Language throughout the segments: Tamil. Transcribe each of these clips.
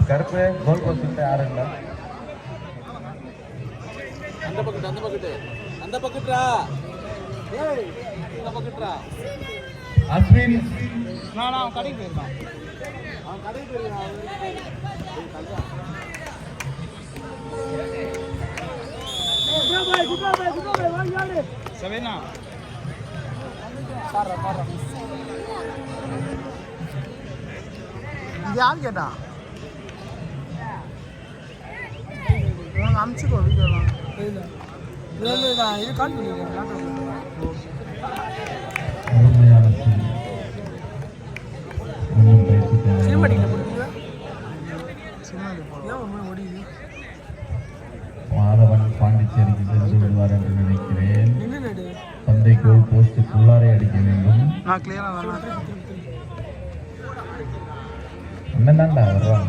கருப்பு கோல் போஸ்ட் யாரும் இல்லை. அந்த பக்கத்துடா இந்த பக்கத்துடா அஸ்வின் நான் கடைக்கு போயிருக்கான். அவன் கடைக்கு போயிருக்கான். சவேனா இது யார் கேட்டா? உனக்கு அனுப்பிச்சுக்கோ வீடியோலாம். இல்லை இது கால் பண்ணிடுறேன். மாதவன் பாண்டிச்சேரிக்கு சென்று விடுவார் என்று நினைக்கிறேன். பந்தை கோல் போஸ்ட் உள்ளாரை அடிக்க வேண்டும். என்னதான்டா வருவான்.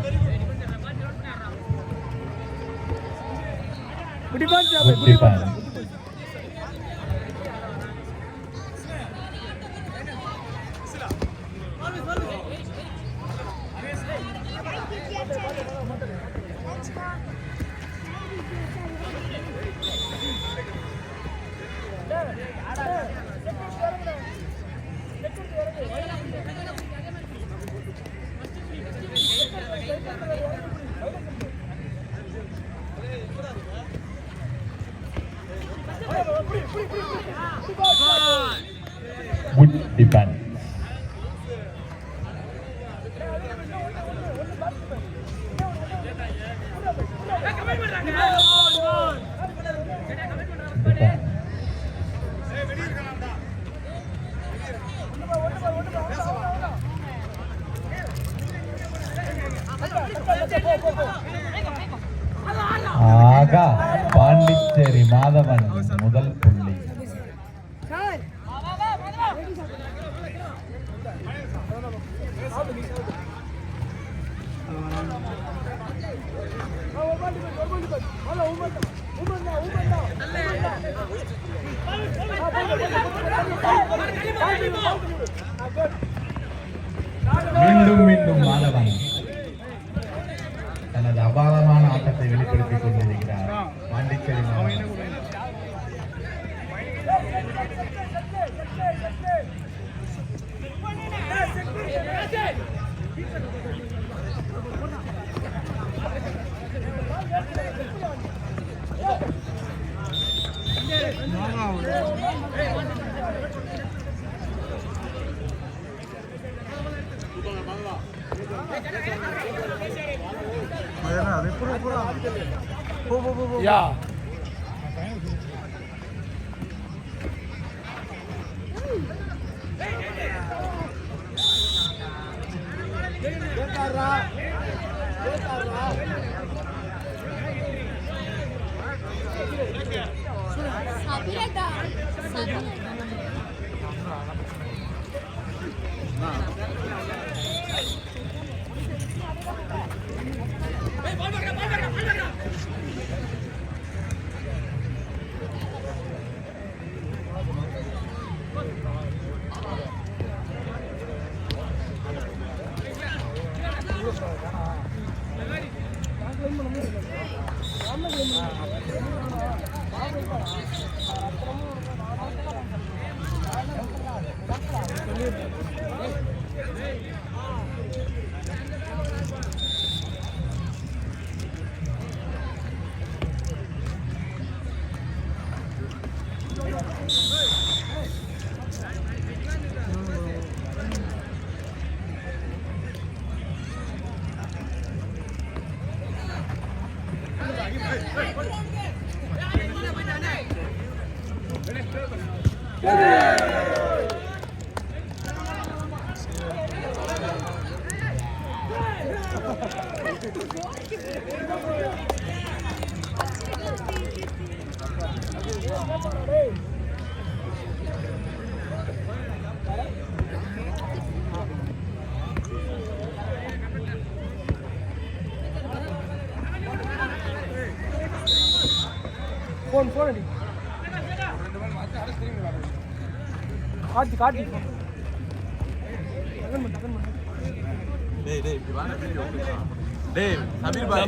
Good defense. ஆகா பாண்டிச்சேரி மாதவன் முதல் புள்ளி. மீண்டும் மீண்டும் மாதவன் தனது அபாரமான ஆட்டத்தை வெளிப்படுத்திக் கொண்டிருக்கிறார். பாண்டிச்சேரி யா फोन फोन காட்டி காட்டி டேய் டேய் இப்படி வாங்க வீடியோ டேய் சபீர் பாய்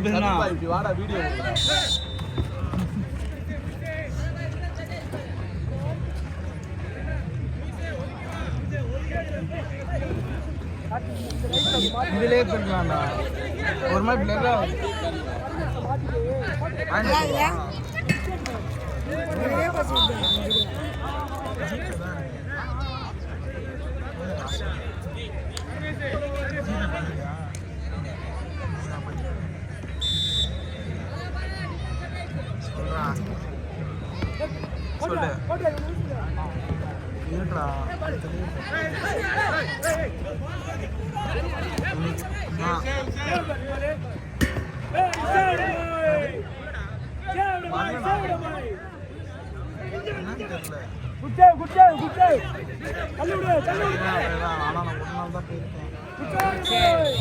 இப்படி வாடா வீடியோ இதுலயே பண்ணலாம்டா ஒரு மாதிரி பிளரா சொல்லு இருக்குடா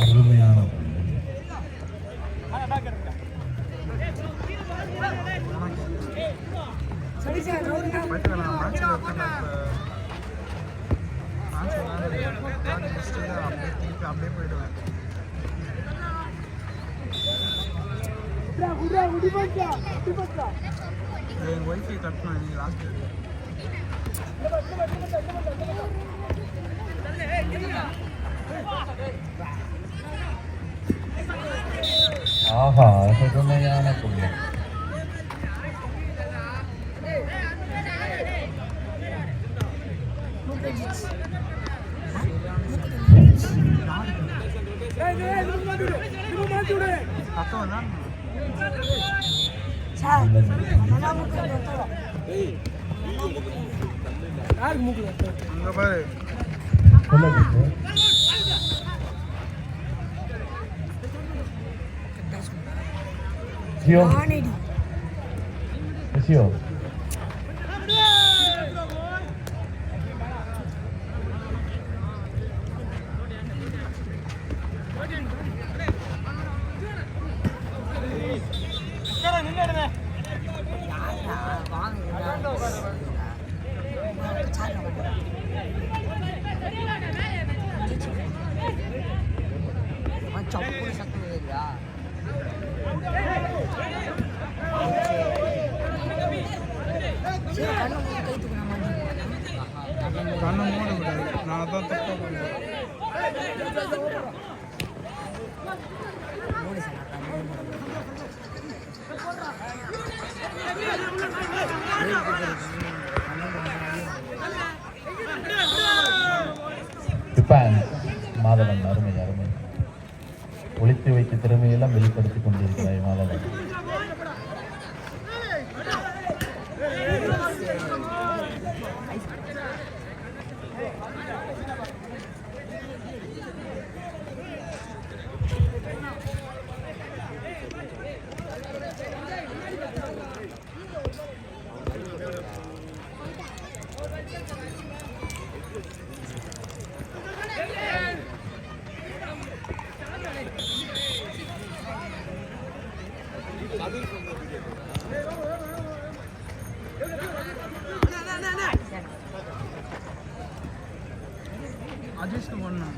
அருமையான அப்படியே போயிடுவேன் என் ஒய்ஃபை கட்டணும் நீ லாஸ்ட் ஆஹா அருமையான புள்ளி. பக்கம் தான் அங்க பாரு Sio. Sio. கண்ணை மூட விடாது நான் தான் தப்பா பண்ணுவேன் ஜப்பான் மாதவன் அருமை அருமை. ஒளித்து வைத்த திறமையெல்லாம் வெளிப்படுத்திக் கொண்டிருக்கிறாய் மாதவன். அஜிஷ்க்கு பண்ணணும்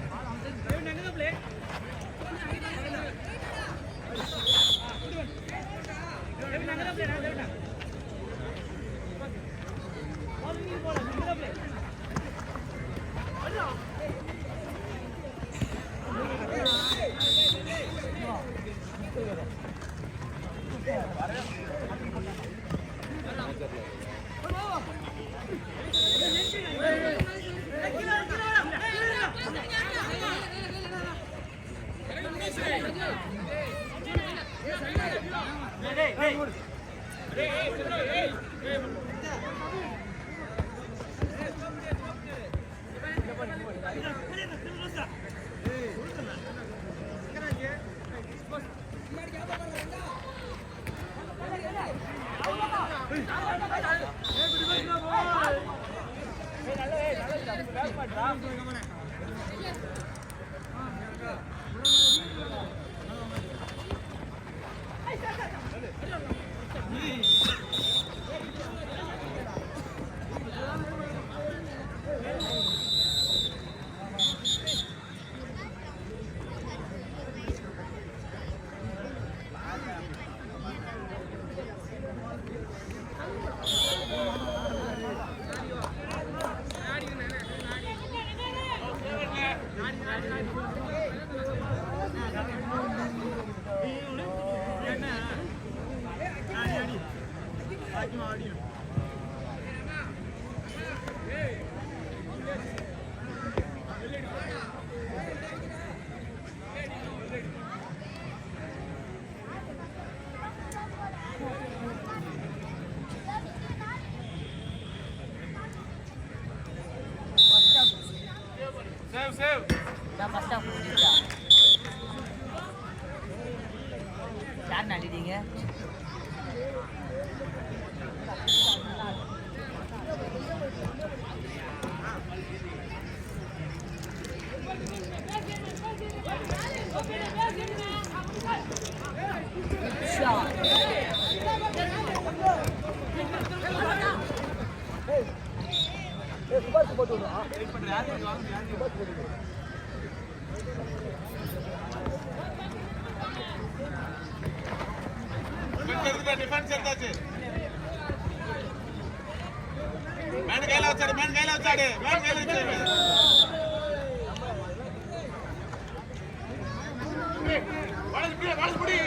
இதான் ஃபர்ஸ்ட் ஹாஃப் முடிஞ்சிருச்சா? யார் நடிட்டீங்க? డిఫెన్స్ எடுத்தாச்சு மேன் கையில வச்சாடு மேன் கையில வச்சாடு வாடகுடி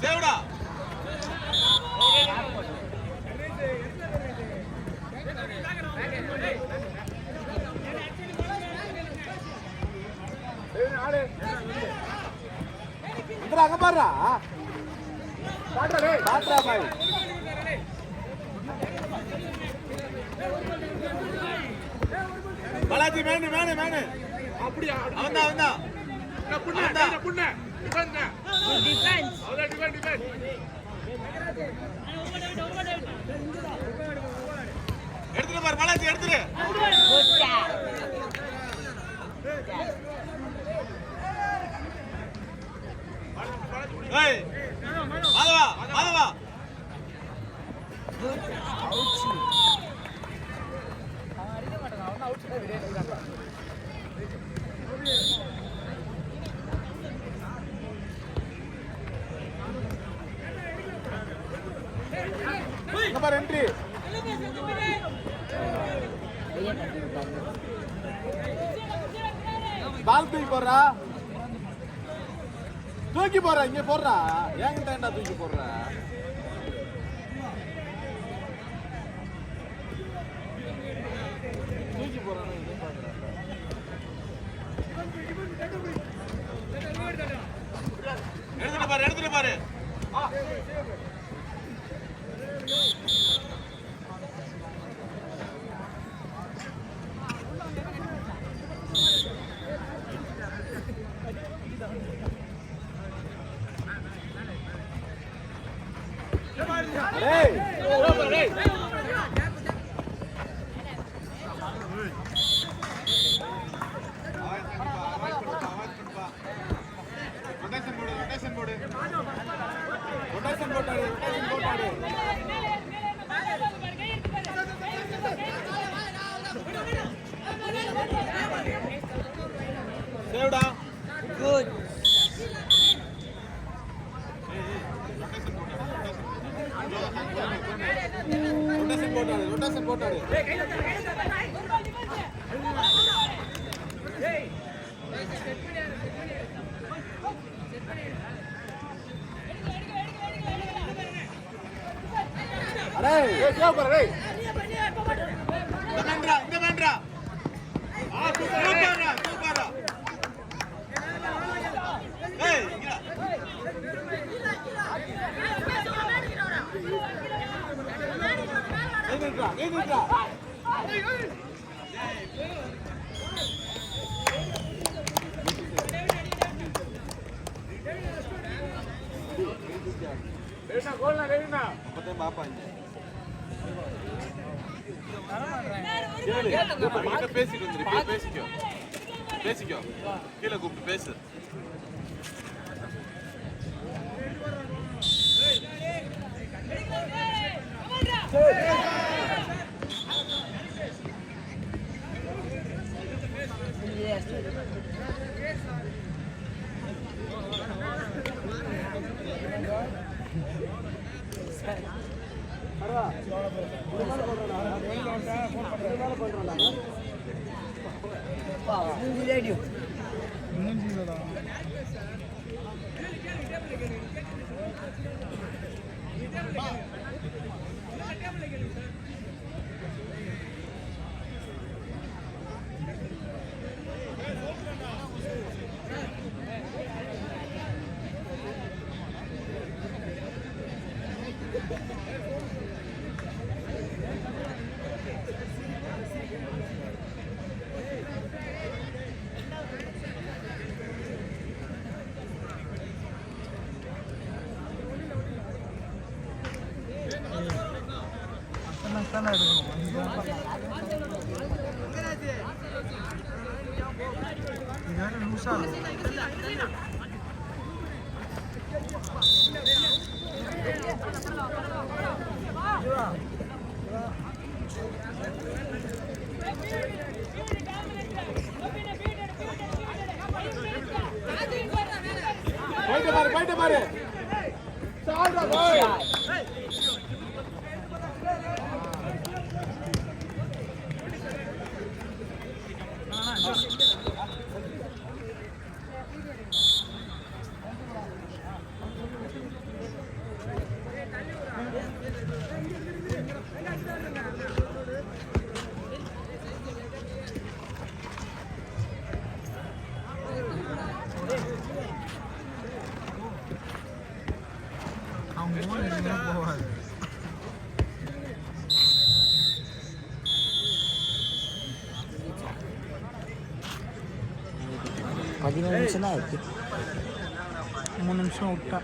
சேவுடா அங்க பாருடா பாட்ரா பாய் பாலாஜி மேனு அப்படியே அவன்டா புண்ண டிஃபென்ஸ் அவளே டிஃபென்ஸ் எடுத்துட்டு பாரு பாலாஜி எடுத்துரு ஏய் மாதவா குட் அவுட் அடிக்க மாட்டாங்க அவன் அவுட் சைடு விட இருக்காங்க நம்பர் என்ட்ரி பால் தூக்கி போடுறா இங்க போடுறா ஏங்கிட்ட தூக்கி போடுறா தூக்கி போடுறா எடுத்துட்டு பாரு Good. ரொட்டேஷன் போட்டாரு அரே ஏய் சூப்பர் ரே இந்த மேன்டா சூப்பரா ஏய் இங்க பேசிக்கோ கீழே கூப்பிட்டு பேசு போயிட்டு பாரு சால்ரா போய் பதினேழு நிமிஷம் தான் இருக்கு. 3 நிமிஷம் விட்டா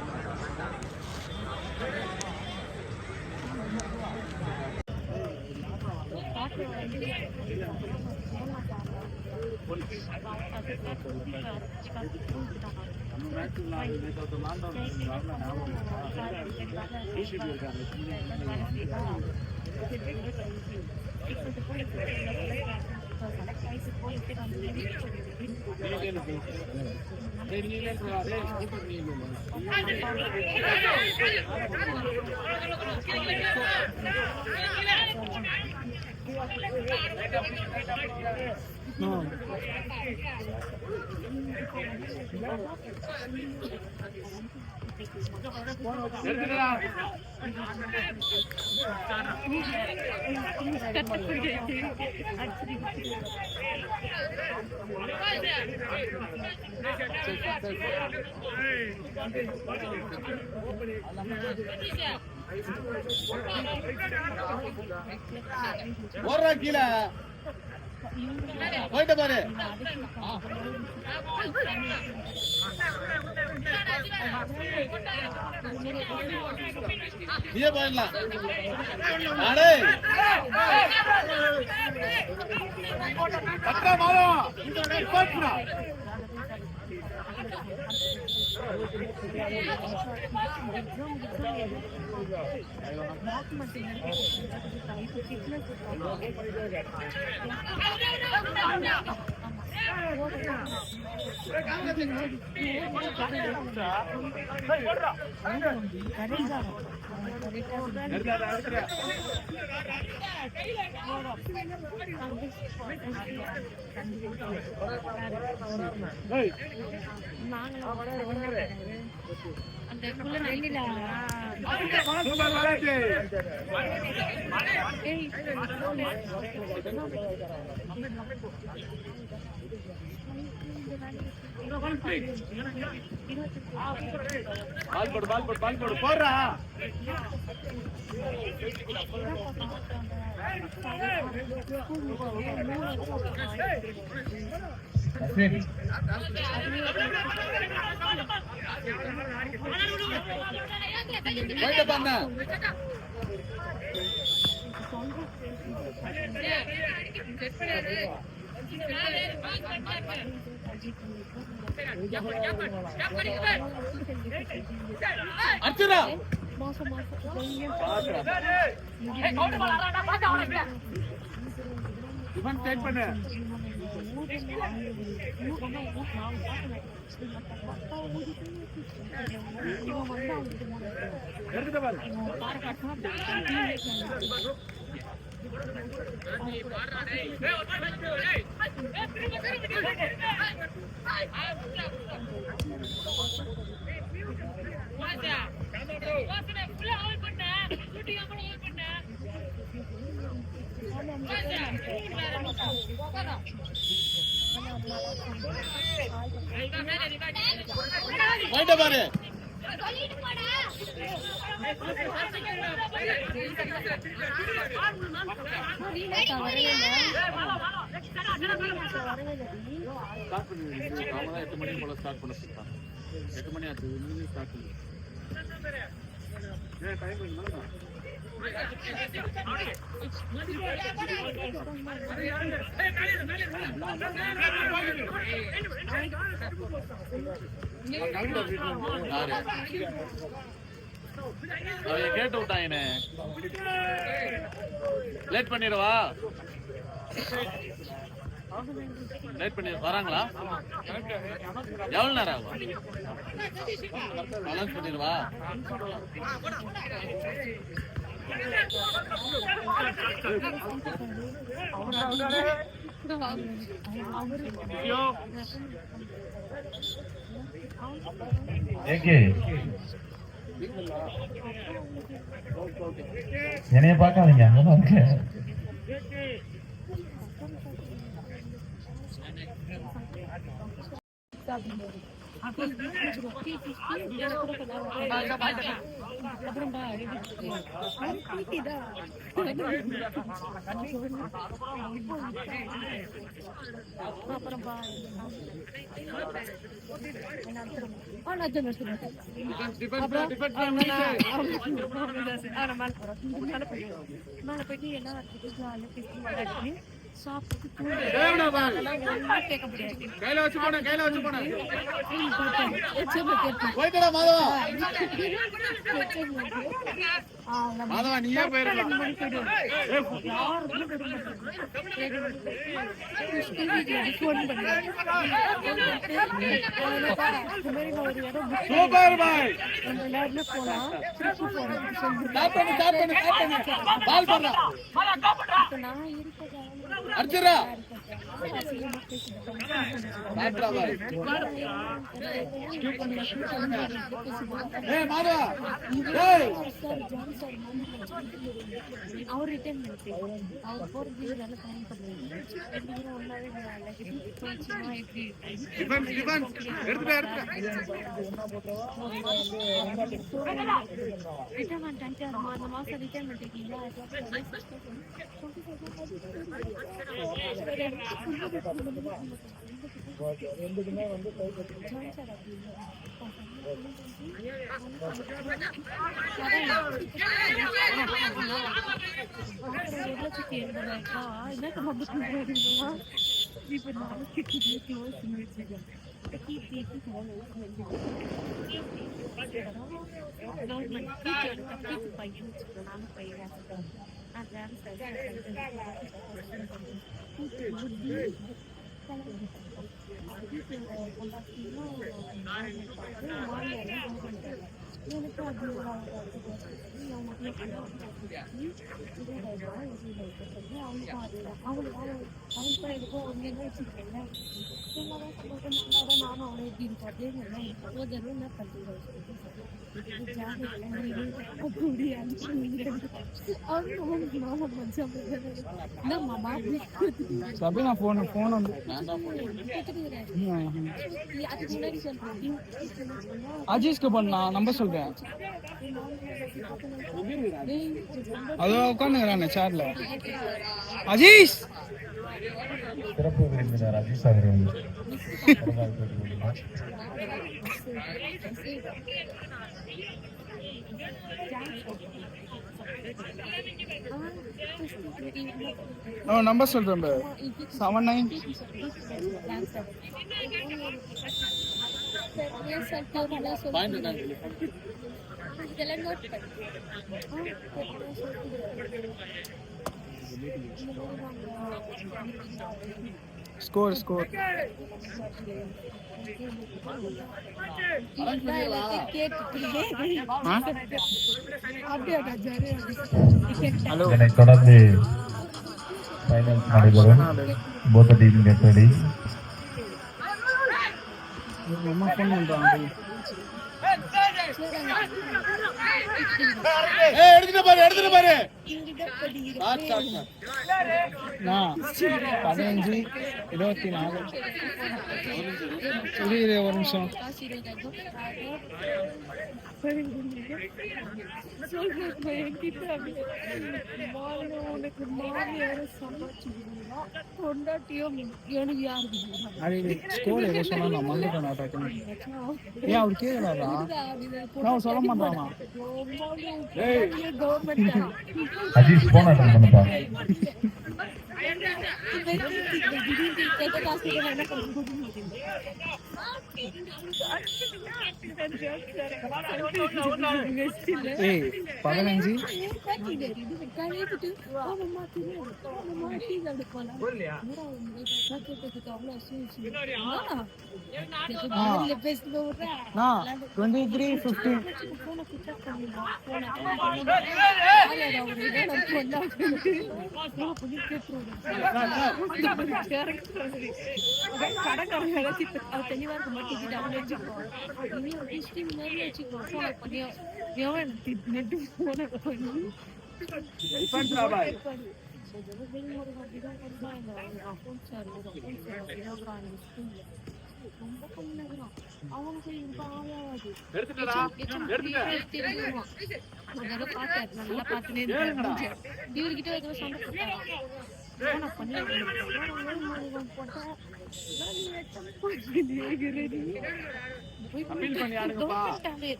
ஓடுறா கீழே போயிட்டு பாரு நீயே போயிடலாம் அடே அக்கா மாலம் போட்டுடா பால் போடு போடுறா போயிட்டு பண்ண அர்ச்சனா இவன் டேக் பண்ணு எடுத்துட்டு பாரு. போயிட்டு பாரு. அவங்க 8 மணி போல ஸ்டார்ட் பண்ண சொல்லிட்டாங்க. 8 மணி ஆச்சு, இன்னும் ஸ்டார்ட் பண்ணல. டைம் வேணுமா? கேட்டு விட்டாங்கண்ணே, லேட் பண்ணிடுவா. லேட் பண்ணி வராங்களா? எவ்வளவு நேரம் ஆகும்? அனௌன்ஸ் பண்ணிடுவா. என்னைய பார்க்காதீங்க, அங்கதான் இருக்கு. கையில வச்சு போன, கையில வச்சு போன. போயிட்டா மாதவா? மாதவா நீயே போயிருக்கலாம். சூப்பர் பாய். பால் பண்ண அடிச்சிரா. மாதவா அவர் ரிட்டர்ன் பண்ணிட்டு அவர் போறது நல்ல டைம் பண்ணுவாங்க. ஒன்னாவே ரிட்டர்ன் பண்ணிட்டு அந்த மாசம் ரிட்டர்ன் பண்ணிட்டீங்களா? ரெண்டுக்குமே வந்து அஜீஷ்க்கு பண்ணா நம்பர் சொல்றேன். அதோ உட்காந்துக்கிறானே சேர்ல. அஜீஷ் சிறப்பு விருந்தினர் அஜீஷ் அவர்கள் நம்பர் சொல்றேன். 79 இதெல்லாம் நோட் பண்ணு. ஸ்கோர் ஹலோ இதனைத் தொடர்ந்து ஃபைனல்ஸ் நடைபெறும். both the team get ready. அம்மா ஃபோன் பண்றாங்க. எடுத்துட்டு பாரு நான் 15 24 இரு ஒரு நிமிஷம். அது ஸ்கோர் ஏதோ சொன்னா நான் மறந்துட்டேன். ஏன் அவர் கேட்கலாரா? நான் சொல்ல மாட்டானா? அஜீஷ் போன் அட்டன் பண்ணுப்பா. ஏய் 15 23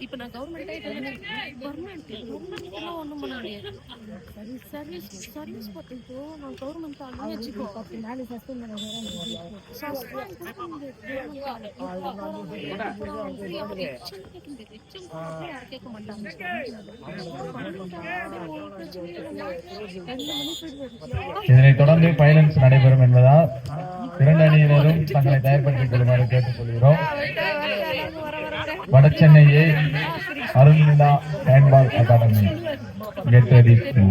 இப்ப நான் கவர்மெண்ட் ஒண்ணும் பண்ண முடியாது. சர்வீஸ் பார்த்தீங்க நான் கவர்மெண்ட் வச்சுக்கோ கேட்க மாட்டாங்க. இதனைத் தொடர்ந்து ஃபைனல்ஸ் நடைபெறும் என்பதால் இரண்டு அணியினரும் தங்களை தயார்படுத்திக் கொள்ளுமாறு கேட்டுக்கொள்கிறோம். வடசென்னையே Arulnila handball academy get ready to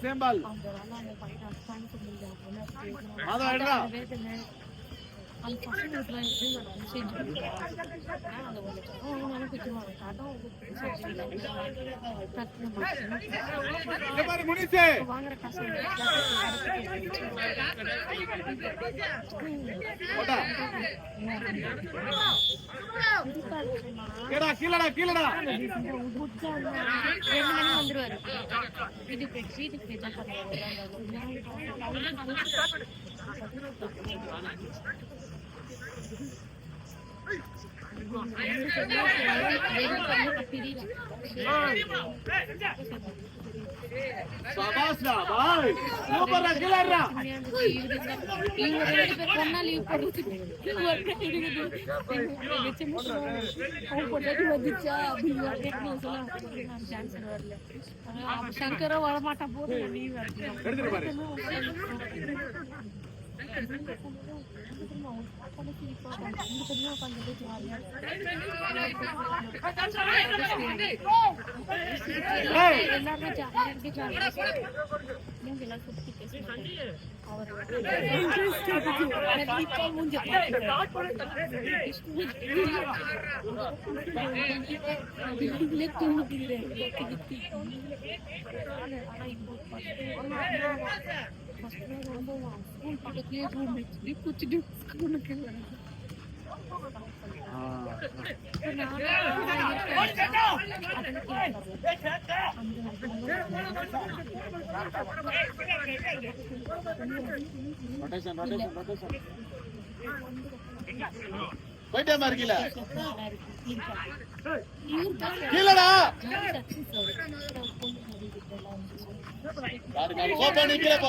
சேம்பால் மாதா எடுடா வாங்குற காசு கீழடா வந்துருவாரு வீட்டுக்கு சபாஸ்டா பாய் சூப்பரா கிளறா சங்கரா வரமாட்டா போது லீவ் எடுத்துட்டு பாரு போயிட்டே மாதிரி கீழே நல்லா இருக்கு clean cut. இவர் தான் கீழடா சக்சஸ் ஆகுது பொண்ணு முடிக்கிட்டு எல்லாம் போ நீ கீழே போ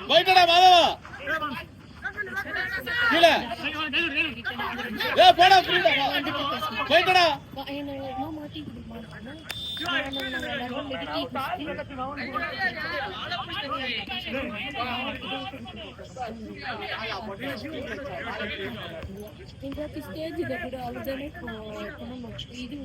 போயிட்டடா மாதவா கீழே போடா போயிட்டடா ஸ்டேஜ் கூட அழுதானே இது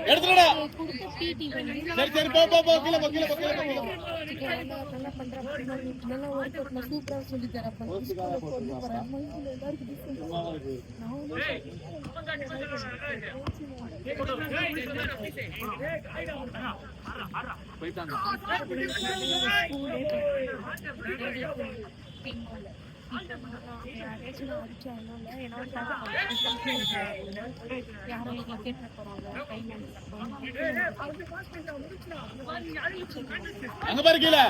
எடுத்துடா கொடுத்த பிடி வந்து சரி போ கீழே போ நல்லா பண்றேன் நல்லா ஒர்க் அவுட் நான் சூப்பரா சொல்லி தரேன் போயிட்டாங்க அங்க பாரு கீழே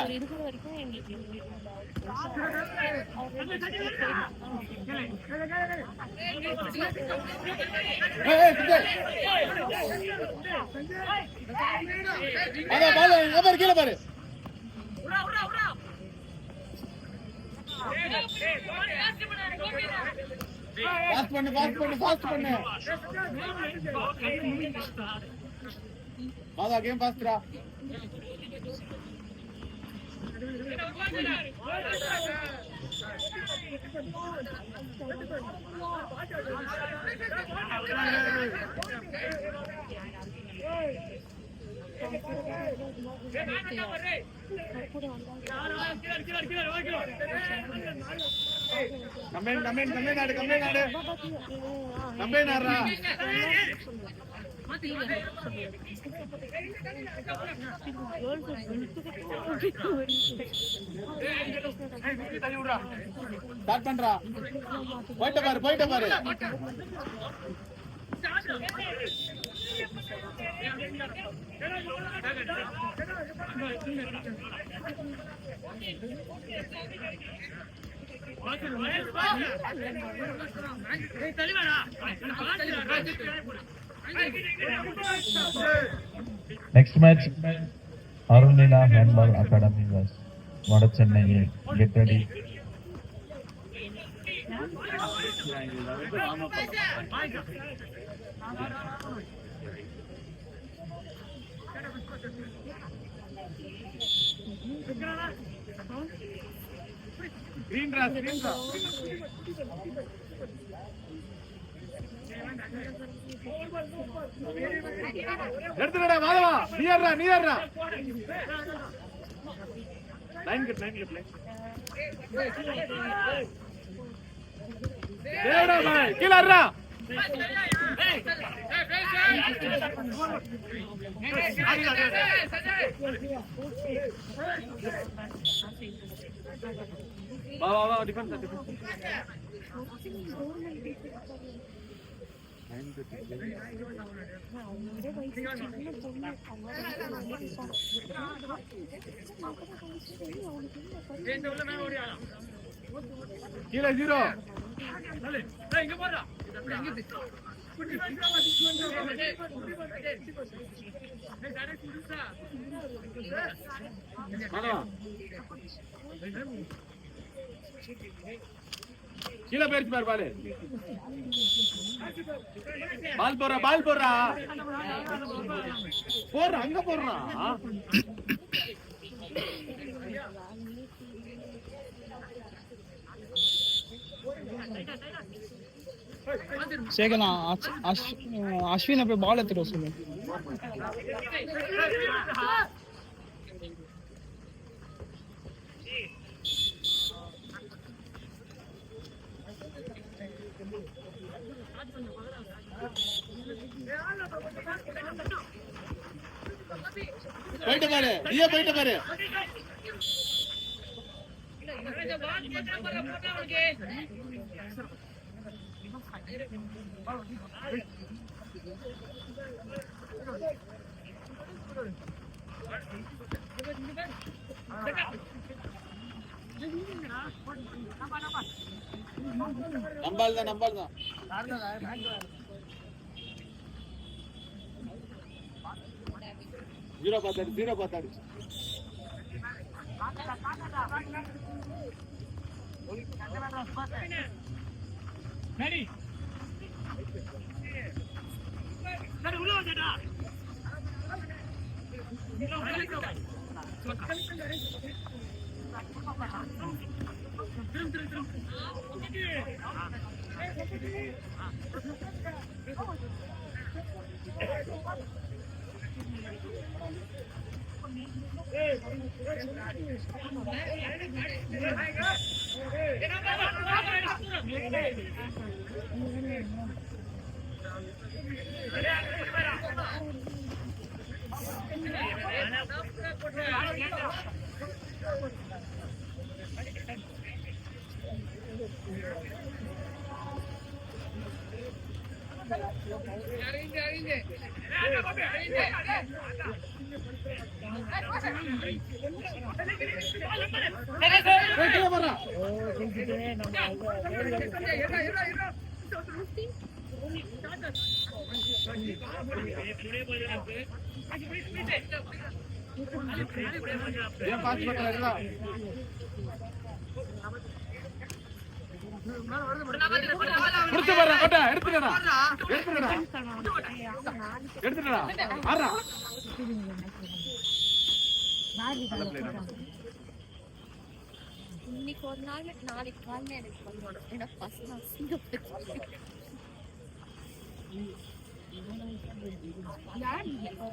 கீழே பாரு ஃபாஸ்ட் பண்ணு மாதா கேம் ஃபாஸ்ட்ரா கம்பெனி ஆடுறா ஸ்டார்ட் பண்றா போயிட்ட பாரு Next match, Arunila Handball Academy vs. Vadachennai. Get ready. Green grass. எடுத்துடா மாதவா நீ ஏறா லைன் கட் ப்ளே ஏடா பாய் கீழ ஏறா வா டிஃபென்ஸ் கீழே 0 இங்க போறா கீழே போயிருச்சு பாரு பால் போடுறா அங்க போடுறா சேகனா அஸ்வினை போய் பால் எடுத்துட்டு சொல்லு. போயிட்டு பாரு, நீயே போயிட்டு பாரு. நம்பால் தான். ஜீரோ பார்த்தாடு. இன்னைக்கு ஒரு நாள் நாளைக்கு காலையில எனக்கு பண்ணணும். ஏன்னா ஃபர்ஸ்ட் நான் சிங்கப்பூர் ₹50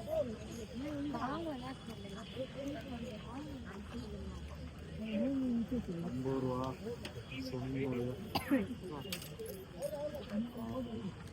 90